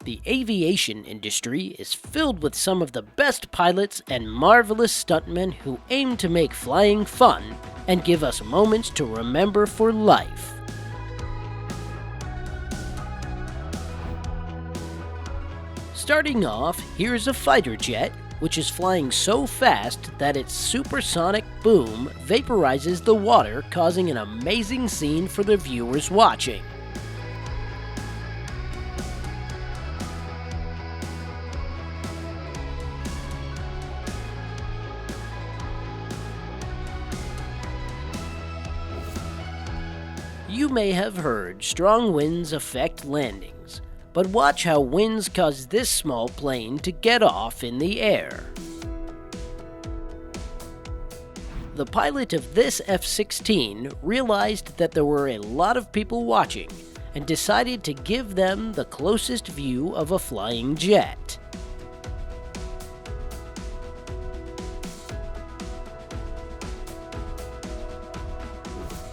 The aviation industry is filled with some of the best pilots and marvelous stuntmen who aim to make flying fun and give us moments to remember for life. Starting off, here's a fighter jet, which is flying so fast that its supersonic boom vaporizes the water, causing an amazing scene for the viewers watching. You may have heard strong winds affect landings, but watch how winds cause this small plane to get off in the air. The pilot of this F-16 realized that there were a lot of people watching and decided to give them the closest view of a flying jet.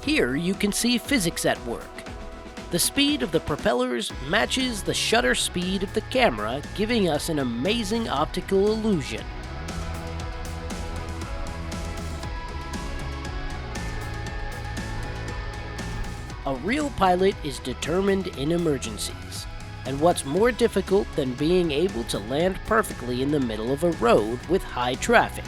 Here you can see physics at work. The speed of the propellers matches the shutter speed of the camera, giving us an amazing optical illusion. A real pilot is determined in emergencies, and what's more difficult than being able to land perfectly in the middle of a road with high traffic?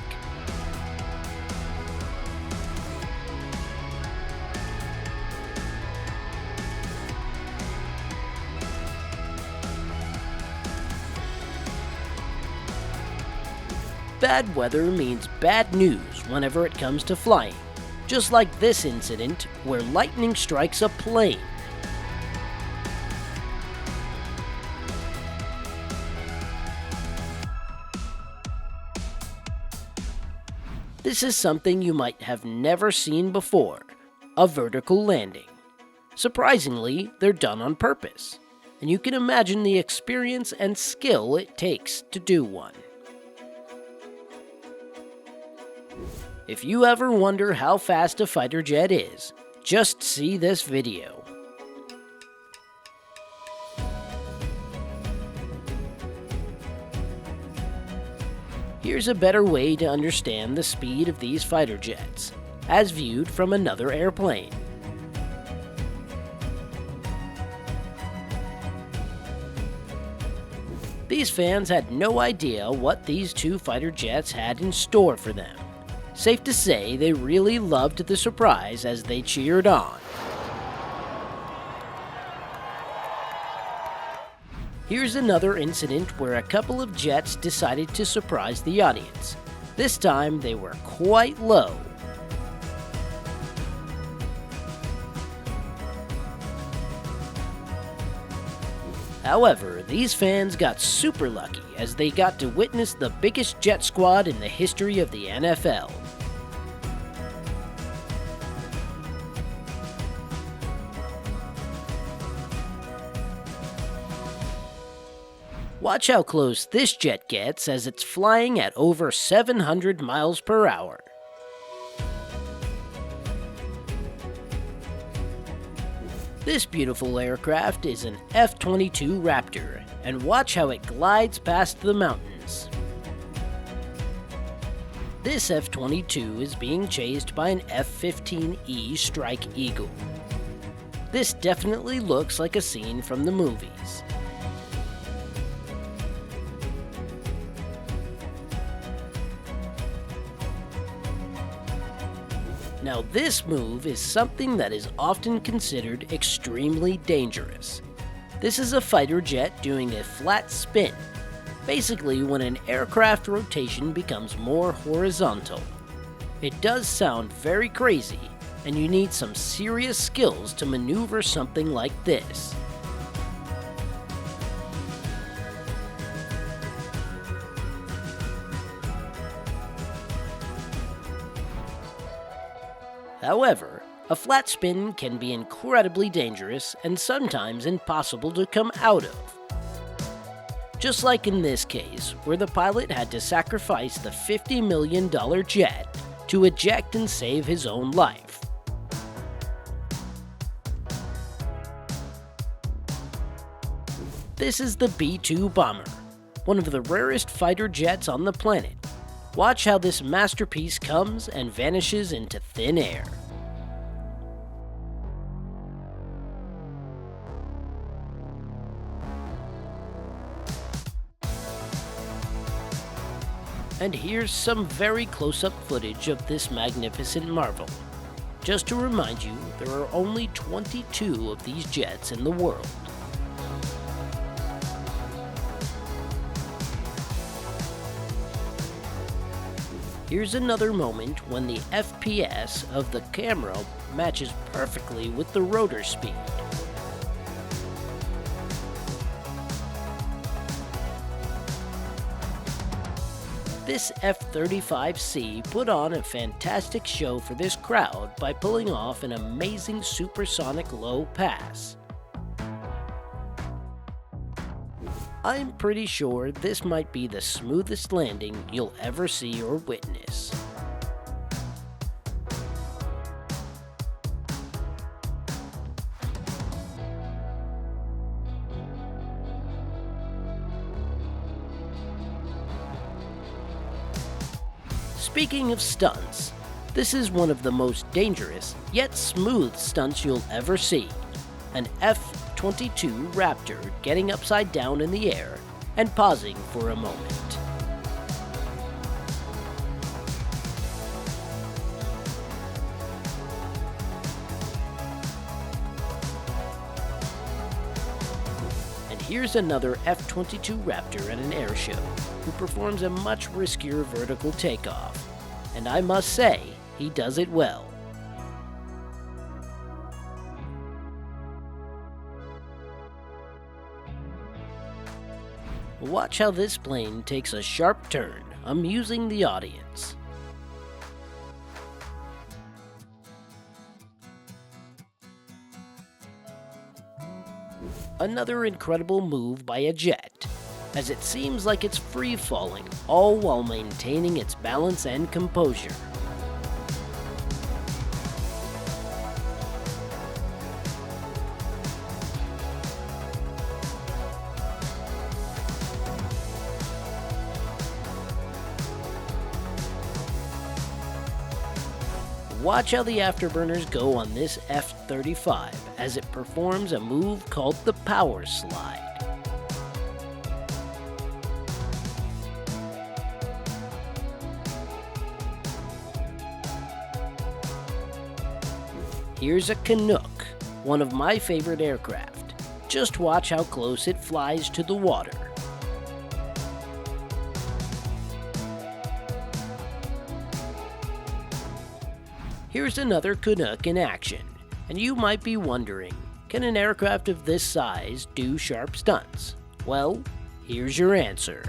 Bad weather means bad news whenever it comes to flying, just like this incident where lightning strikes a plane. This is something you might have never seen before, a vertical landing. Surprisingly, they're done on purpose, and you can imagine the experience and skill it takes to do one. If you ever wonder how fast a fighter jet is, just see this video. Here's a better way to understand the speed of these fighter jets, as viewed from another airplane. These fans had no idea what these two fighter jets had in store for them. Safe to say, they really loved the surprise as they cheered on. Here's another incident where a couple of jets decided to surprise the audience. This time, they were quite low. However, these fans got super lucky as they got to witness the biggest jet squad in the history of the NFL. Watch how close this jet gets as it's flying at over 700 miles per hour. This beautiful aircraft is an F-22 Raptor, and watch how it glides past the mountains. This F-22 is being chased by an F-15E Strike Eagle. This definitely looks like a scene from the movies. Now this move is something that is often considered extremely dangerous. This is a fighter jet doing a flat spin, basically when an aircraft rotation becomes more horizontal. It does sound very crazy, and you need some serious skills to maneuver something like this. However, a flat spin can be incredibly dangerous and sometimes impossible to come out of. Just like in this case, where the pilot had to sacrifice the $50 million jet to eject and save his own life. This is the B-2 bomber, one of the rarest fighter jets on the planet. Watch how this masterpiece comes and vanishes into thin air. And here's some very close-up footage of this magnificent marvel. Just to remind you, there are only 22 of these jets in the world. Here's another moment when the FPS of the camera matches perfectly with the rotor speed. This F-35C put on a fantastic show for this crowd by pulling off an amazing supersonic low pass. I'm pretty sure this might be the smoothest landing you'll ever see or witness. Speaking of stunts, this is one of the most dangerous yet smooth stunts you'll ever see. An F-22 Raptor getting upside down in the air and pausing for a moment. And here's another F-22 Raptor at an air show who performs a much riskier vertical takeoff. And I must say, he does it well. Watch how this plane takes a sharp turn, amusing the audience. Another incredible move by a jet, as it seems like it's free-falling, all while maintaining its balance and composure. Watch how the afterburners go on this F-35 as it performs a move called the power slide. Here's a Canuck, one of my favorite aircraft. Just watch how close it flies to the water. Here's another Canuck in action, and you might be wondering, can an aircraft of this size do sharp stunts? Well, here's your answer.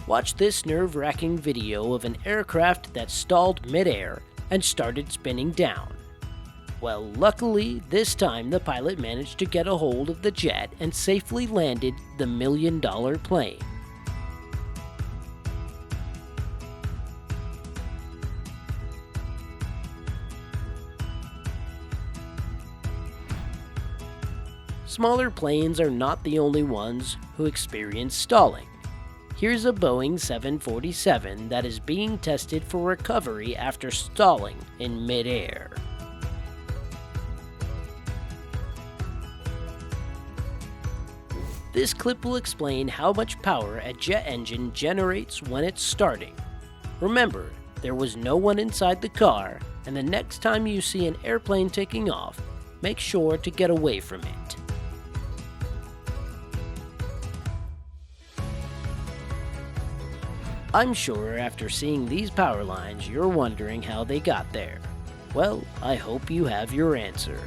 Watch this nerve-wracking video of an aircraft that stalled mid-air and started spinning down. Well, luckily, this time the pilot managed to get a hold of the jet and safely landed the million-dollar plane. Smaller planes are not the only ones who experience stalling. Here's a Boeing 747 that is being tested for recovery after stalling in mid-air. This clip will explain how much power a jet engine generates when it's starting. Remember, there was no one inside the car, and the next time you see an airplane taking off, make sure to get away from it. I'm sure after seeing these power lines, you're wondering how they got there. Well, I hope you have your answer.